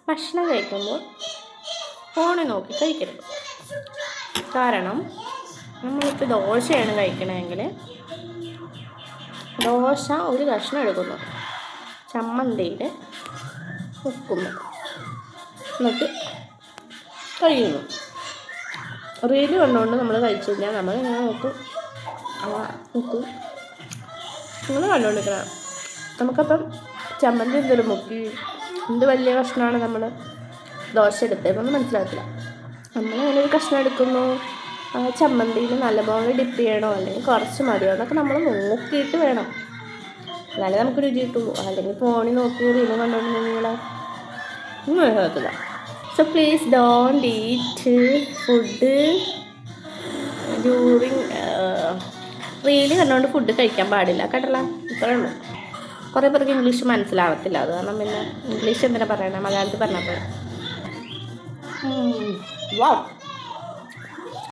ഭക്ഷണം കഴിക്കുമ്പോൾ ഫോണിൽ നോക്കി കഴിക്കരുത്. കാരണം നമ്മളിപ്പോൾ ദോശയാണ് കഴിക്കണമെങ്കിൽ ദോശ ഒരു കഷ്ണം എടുക്കുന്നു, ചമ്മന്തിയിൽ വെക്കുന്നു, എന്നിട്ട് കഴിയുന്നു. റീല് കണ്ടുകൊണ്ട് നമ്മൾ കഴിച്ചു കഴിഞ്ഞാൽ നമ്മൾ ഇങ്ങനെ നോക്കും നോക്കും ഇങ്ങനെ കണ്ടുകൊണ്ടിരിക്കണം. നമുക്കപ്പം ചമ്മന്തി എന്തെങ്കിലും മുക്കി എന്ത് വലിയ കഷ്ണമാണ് നമ്മൾ ദോശ എടുത്തതെന്നൊന്നും മനസ്സിലാക്കില്ല. നമ്മളിങ്ങനെ ഒരു കഷ്ണം എടുക്കുന്നു, ചമ്മന്തിയിൽ നല്ലപോലെ ഡിപ്പ് ചെയ്യണോ അല്ലെങ്കിൽ കുറച്ച് മതിയോ എന്നൊക്കെ നമ്മൾ നോക്കിയിട്ട് വേണം, എന്നാലേ നമുക്ക് രുചി കിട്ടുള്ളൂ. അല്ലെങ്കിൽ ഫോണിൽ നോക്കി റീല് കണ്ടുകൊണ്ടിരുന്നെങ്കിൽ ഒന്നും മനസ്സിലാക്കില്ല. So please don't eat food during reel കണ്ടുകൊണ്ട് ഫുഡ് കഴിക്കാൻ പാടില്ല കേട്ടല്ല. ഇത്രേ ഉള്ളൂ. കുറേ പേർക്ക് ഇംഗ്ലീഷ് മനസ്സിലാവത്തില്ല, അത് കാരണം പിന്നെ ഇംഗ്ലീഷ് എന്തിനാ പറയണേ, മലയാളത്തിൽ പറഞ്ഞപ്പോൾ. വാവ്.